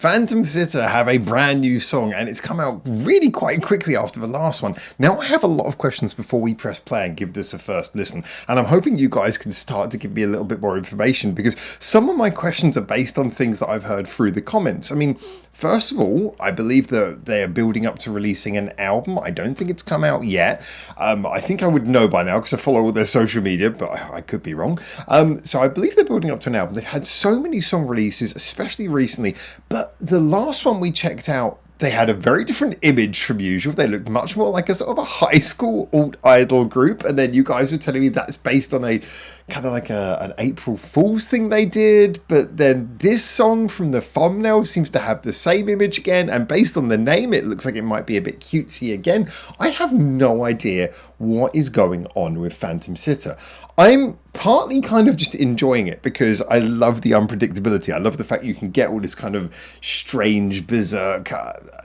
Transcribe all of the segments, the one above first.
Phantom Sitter have a brand new song and it's come out really quite quickly after the last one. Now I have a lot of questions before we press play and give this a first listen, and I'm hoping you guys can start to give me a little bit more information because some of my questions are based on things that I've heard through the comments. I mean, first of all, I believe that they are building up to releasing an album. I don't think it's come out yet. I think I would know by now because I follow all their social media, but I could be wrong. So I believe they're building up to an album. They've had so many song releases, especially recently, but the last one we checked out, they had a very different image from usual. They looked much more like a sort of a high school alt-idol group. And then you guys were telling me that's based on a kind of like an April Fool's thing they did. But then this song from the thumbnail seems to have the same image again. And based on the name, it looks like it might be a bit cutesy again. I have no idea what is going on with Phantom Sitter. I'm partly kind of just enjoying it because I love the unpredictability. I love the fact you can get all this kind of strange, berserk,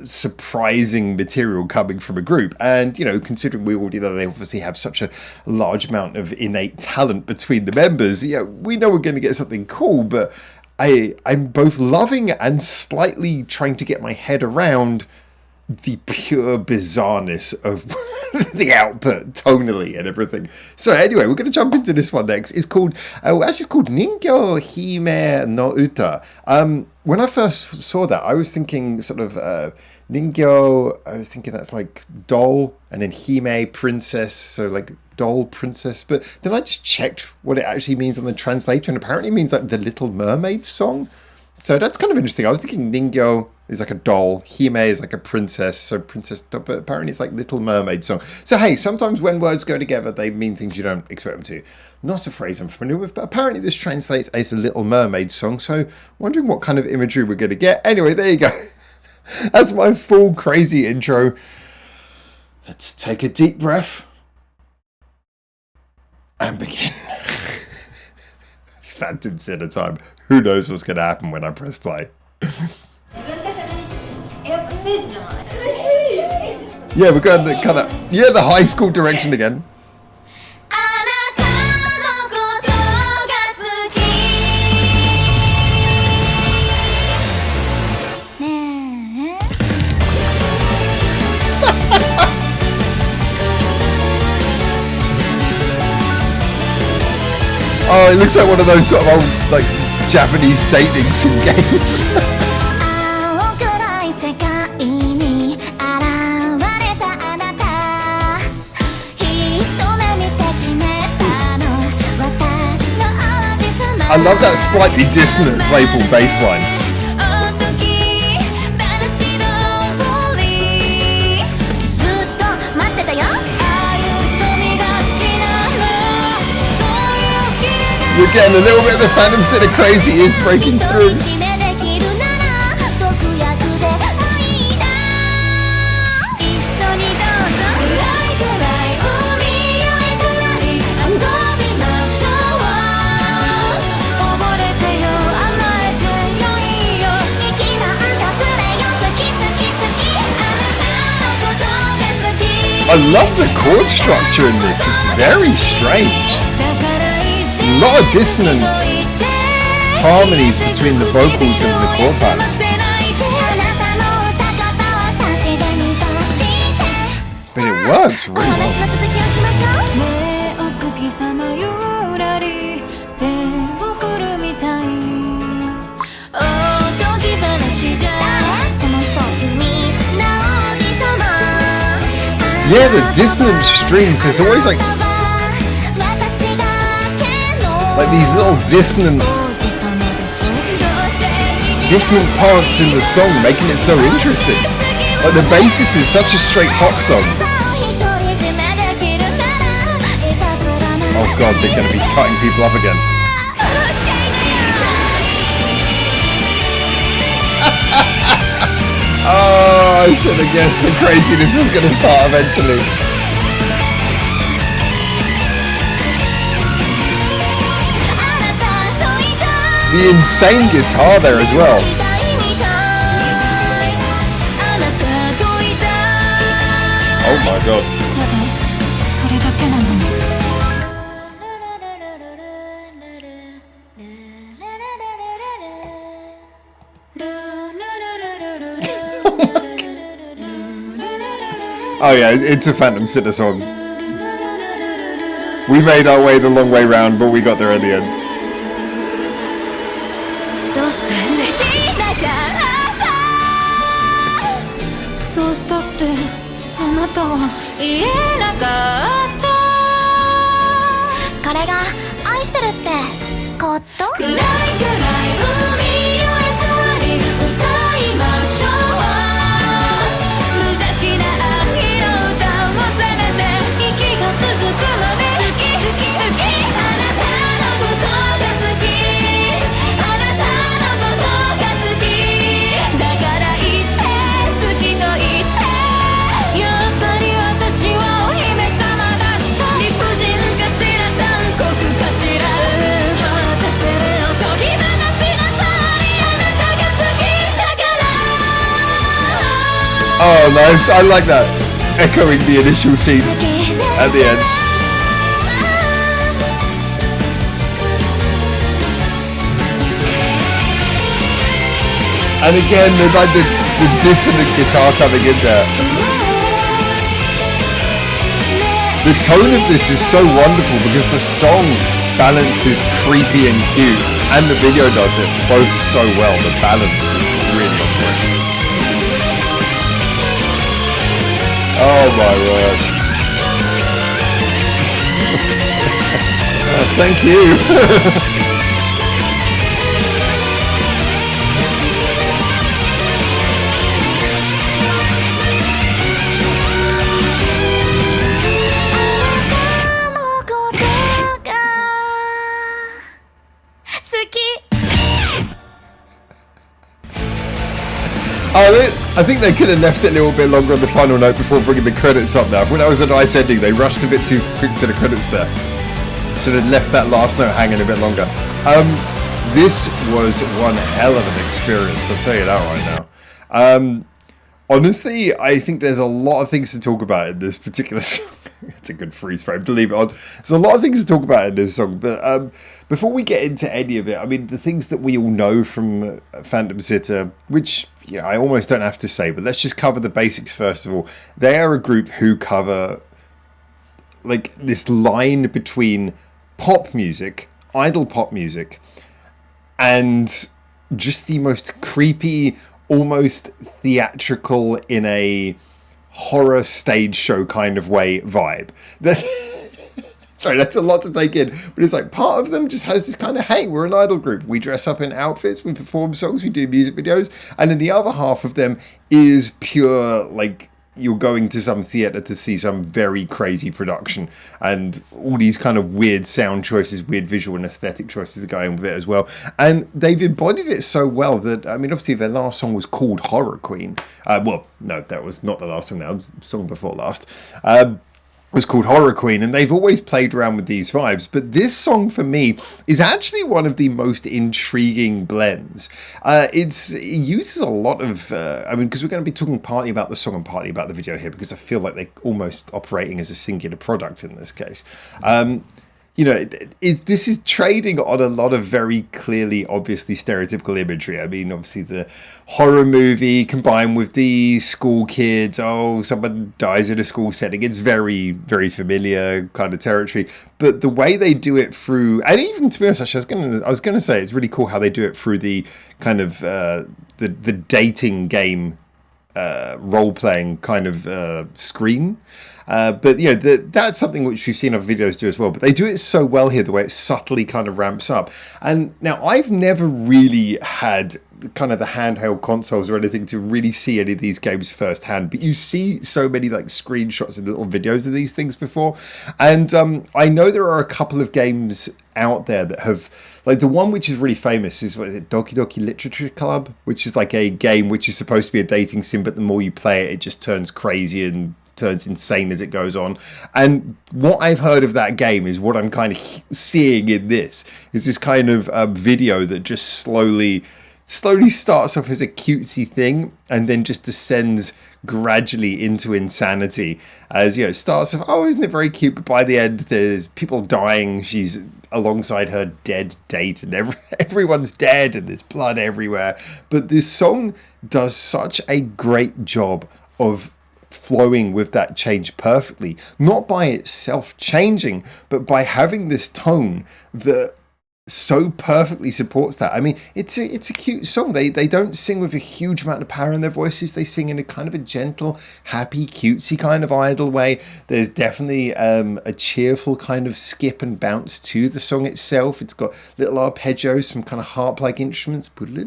surprising material coming from a group. And, you know, considering we already know they obviously have such a large amount of innate talent between the members, yeah, we know we're going to get something cool, but I'm both loving and slightly trying to get my head around the pure bizarreness of the output tonally and everything. So anyway, we're going to jump into this one next. It's called Ninkyo Hime no Uta. When I first saw that, I was thinking sort of Ninkyo, I was thinking that's like doll, and then Hime, princess, so like doll princess. But then I just checked what it actually means on the translator, and apparently it means like the Little Mermaid song. So that's kind of interesting. I was thinking Ninkyo is like a doll, Hime is like a princess, so princess, but apparently it's like Little Mermaid song. So hey, sometimes when words go together, they mean things you don't expect them to. Not a phrase I'm familiar with, but apparently this translates as a Little Mermaid song, so wondering what kind of imagery we're going to get. Anyway, there you go. That's my full crazy intro. Let's take a deep breath and begin. It's Phantom Sitter time. Who knows what's going to happen when I press play? Yeah, we're going the kind of the high school direction again. Oh, it looks like one of those sort of old, like, Japanese dating sim games. I love that slightly dissonant, playful bass line. You're getting a little bit of the Phantom Sitter crazy is breaking through. I love the chord structure in this. It's very strange. A lot of dissonant harmonies between the vocals and the chord pattern. But it works really well. Yeah, the dissonant strings, there's always like these little dissonant parts in the song, making it so interesting. Like the basis is such a straight pop song. Oh god, they're going to be cutting people up again. Oh, I should have guessed the craziness was going to start eventually. The insane guitar there as well. Oh my god. Oh yeah, it's a Phantom Sitter song. We made our way the long way round, but we got there at the end. どうしてできなかったそうしたってあなたは言えなかったこれが愛してるってこと暗い暗い海より二人歌いましょう無邪気な愛の歌をせめて息が続くまで好き好き好きあなたのことが好きあなたのことが好きだから言って好きと言ってやっぱり私はお姫様だった理不尽かしら残酷かしら果たせるおとぎ話の通りあなたが好きだから Oh, nice. I like that. Echoing the initial scene at the end. And again, there's like the dissonant guitar coming in there. The tone of this is so wonderful because the song balances creepy and cute, and the video does it both so well. The balance is really on point. Oh my word. Thank you. I think they could have left it a little bit longer on the final note before bringing the credits up now. When that was a nice ending, they rushed a bit too quick to the credits there. Should have left that last note hanging a bit longer. This was one hell of an experience, I'll tell you that right now. Honestly, I think there's a lot of things to talk about in this particular song. It's a good freeze frame to leave it on. There's a lot of things to talk about in this song, but before we get into any of it, I mean, the things that we all know from Phantom Sitter, which I almost don't have to say, but let's just cover the basics first of all. They are a group who cover like this line between pop music, idol pop music, and just the most creepy, almost theatrical in a horror stage show kind of way vibe. Sorry, that's a lot to take in, but it's like part of them just has this kind of, hey, we're an idol group. We dress up in outfits, we perform songs, we do music videos, and then the other half of them is pure, like, you're going to some theatre to see some very crazy production, and all these kind of weird sound choices, weird visual and aesthetic choices are going with it as well. And they've embodied it so well that, I mean, obviously their last song was called Horror Queen. Well, no, that was not the last song, that was the song before last. Was called Horror Queen, and they've always played around with these vibes, but this song for me is actually one of the most intriguing blends. It uses a lot of I mean, because we're going to be talking partly about the song and partly about the video here, because I feel like they're almost operating as a singular product in this case. This is trading on a lot of very clearly, obviously stereotypical imagery. I mean, obviously the horror movie combined with the school kids. Oh, someone dies in a school setting. It's very, very familiar kind of territory. But the way they do it through, and even to be honest, actually, I was gonna say it's really cool how they do it through the kind of the dating game role-playing kind of screen. But that's something which we've seen other videos do as well, but they do it so well here, the way it subtly kind of ramps up. And now I've never really had kind of the handheld consoles or anything to really see any of these games firsthand, but you see so many like screenshots and little videos of these things before, and I know there are a couple of games out there that have, like, the one which is really famous is, what is it, Doki Doki Literature Club, which is like a game which is supposed to be a dating sim, but the more you play it, it just turns crazy and turns insane as it goes on. And what I've heard of that game is what I'm kind of seeing in this, is this kind of video that just slowly starts off as a cutesy thing and then just descends gradually into insanity. As it starts off, oh, isn't it very cute, but by the end there's people dying, she's alongside her dead date, and everyone's dead and there's blood everywhere. But this song does such a great job of flowing with that change perfectly, not by itself changing, but by having this tone that so perfectly supports that. I mean, it's a cute song. They don't sing with a huge amount of power in their voices. They sing in a kind of a gentle, happy, cutesy kind of idle way. There's definitely a cheerful kind of skip and bounce to the song itself. It's got little arpeggios from kind of harp-like instruments kind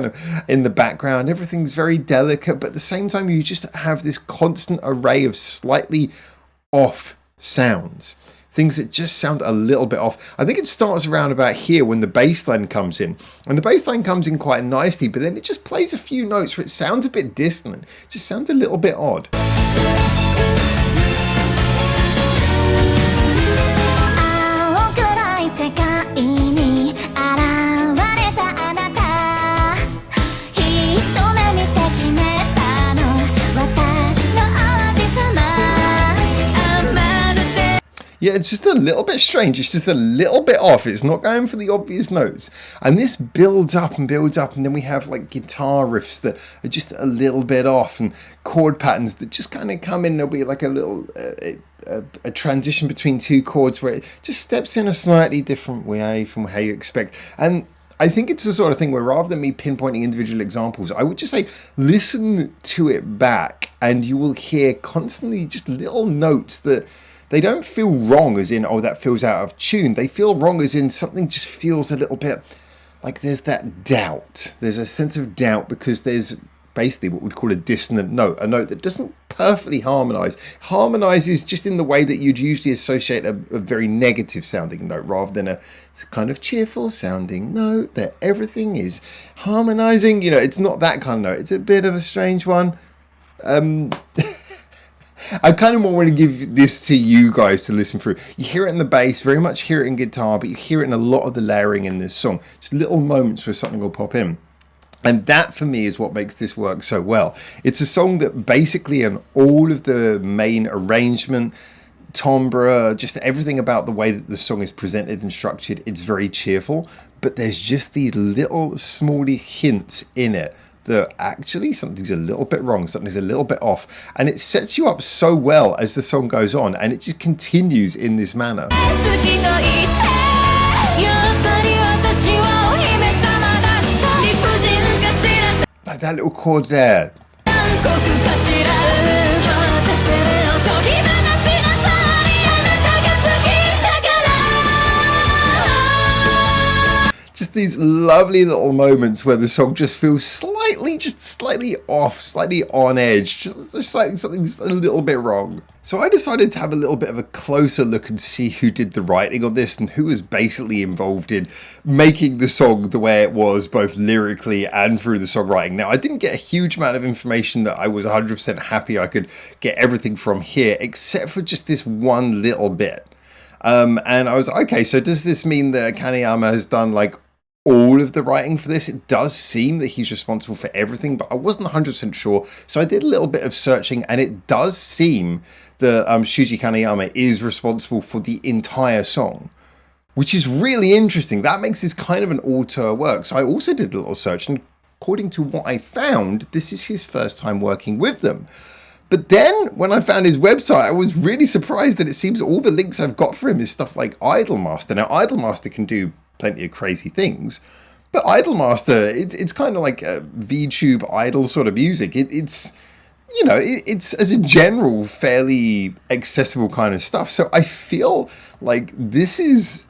of in the background. Everything's very delicate, but at the same time you just have this constant array of slightly off sounds. Things that just sound a little bit off. I think it starts around about here when the bass line comes in. And the bass line comes in quite nicely, but then it just plays a few notes where it sounds a bit dissonant. It just sounds a little bit odd. 'Yeah, it's just a little bit strange. It's just a little bit off. It's not going for the obvious notes. And this builds up and builds up. And then we have like guitar riffs that are just a little bit off and chord patterns that just kind of come in. There'll be like a little a transition between two chords where it just steps in a slightly different way from how you expect. And I think it's the sort of thing where rather than me pinpointing individual examples, I would just say listen to it back and you will hear constantly just little notes that they don't feel wrong as in, oh, that feels out of tune. They feel wrong as in something just feels a little bit like there's that doubt. There's a sense of doubt because there's basically what we'd call a dissonant note, a note that doesn't perfectly harmonize. Harmonizes just in the way that you'd usually associate a very negative sounding note rather than a kind of cheerful sounding note that everything is harmonizing. You know, it's not that kind of note. It's a bit of a strange one. I kind of more want to give this to you guys to listen through. You hear it in the bass, very much hear it in guitar, but you hear it in a lot of the layering in this song. Just little moments where something will pop in. And that, for me, is what makes this work so well. It's a song that basically in all of the main arrangement, timbre, just everything about the way that the song is presented and structured, it's very cheerful. But there's just these little smally hints in it that actually something's a little bit wrong, something's a little bit off. And it sets you up so well as the song goes on, and it just continues in this manner. Like that little chord there. Just these lovely little moments where the song just feels slightly off, slightly on edge, just like something's a little bit wrong. So I decided to have a little bit of a closer look and see who did the writing on this and who was basically involved in making the song the way it was, both lyrically and through the songwriting. Now, I didn't get a huge amount of information that I was 100% happy I could get everything from here, except for just this one little bit. And I was like, okay, so does this mean that Kaneyama has done like all of the writing for this? It does seem that he's responsible for everything, but I wasn't 100% sure. So I did a little bit of searching, and it does seem that Shuji Kaneyama is responsible for the entire song, which is really interesting. That makes this kind of an auteur work. So I also did a little search, and according to what I found, this is his first time working with them. But then when I found his website, I was really surprised that it seems all the links I've got for him is stuff like Idolmaster. Now, Idolmaster can do plenty of crazy things, but Idolmaster, it's kind of like a VTube idol sort of music. It's you know, it's as a general fairly accessible kind of stuff. So I feel like this is,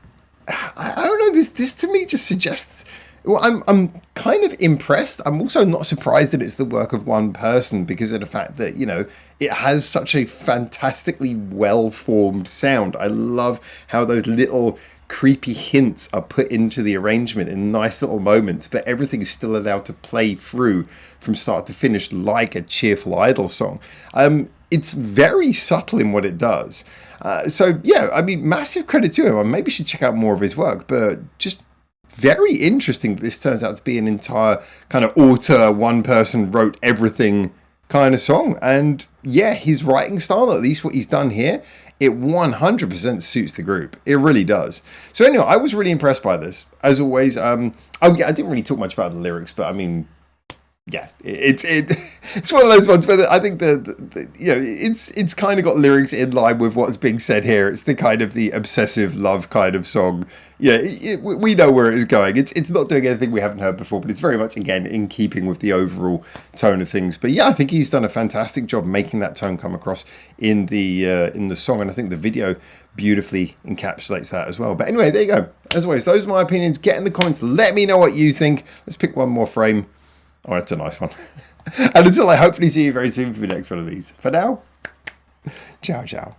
I don't know, this to me just suggests, well, I'm kind of impressed. I'm also not surprised that it's the work of one person because of the fact that, you know, it has such a fantastically well-formed sound. I love how those little creepy hints are put into the arrangement in nice little moments, but everything is still allowed to play through from start to finish like a cheerful idol song. It's very subtle in what it does. So yeah, I mean, massive credit to him. I maybe should check out more of his work, but just very interesting that this turns out to be an entire kind of auteur, one person wrote everything kind of song. And yeah, his writing style, at least what he's done here, it 100% suits the group. It really does. So anyway, I was really impressed by this. As always, oh yeah, I didn't really talk much about the lyrics, but I mean, yeah, it's one of those ones where I think the it's kind of got lyrics in line with what's being said here. It's the kind of the obsessive love kind of song. Yeah, we know where it is going. It's not doing anything we haven't heard before, but it's very much again in keeping with the overall tone of things. But yeah, I think he's done a fantastic job making that tone come across in the song, and I think the video beautifully encapsulates that as well. But anyway, there you go. As always, those are my opinions. Get in the comments. Let me know what you think. Let's pick one more frame. Oh, that's a nice one. And until I hopefully see you very soon for the next one of these. For now, ciao, ciao.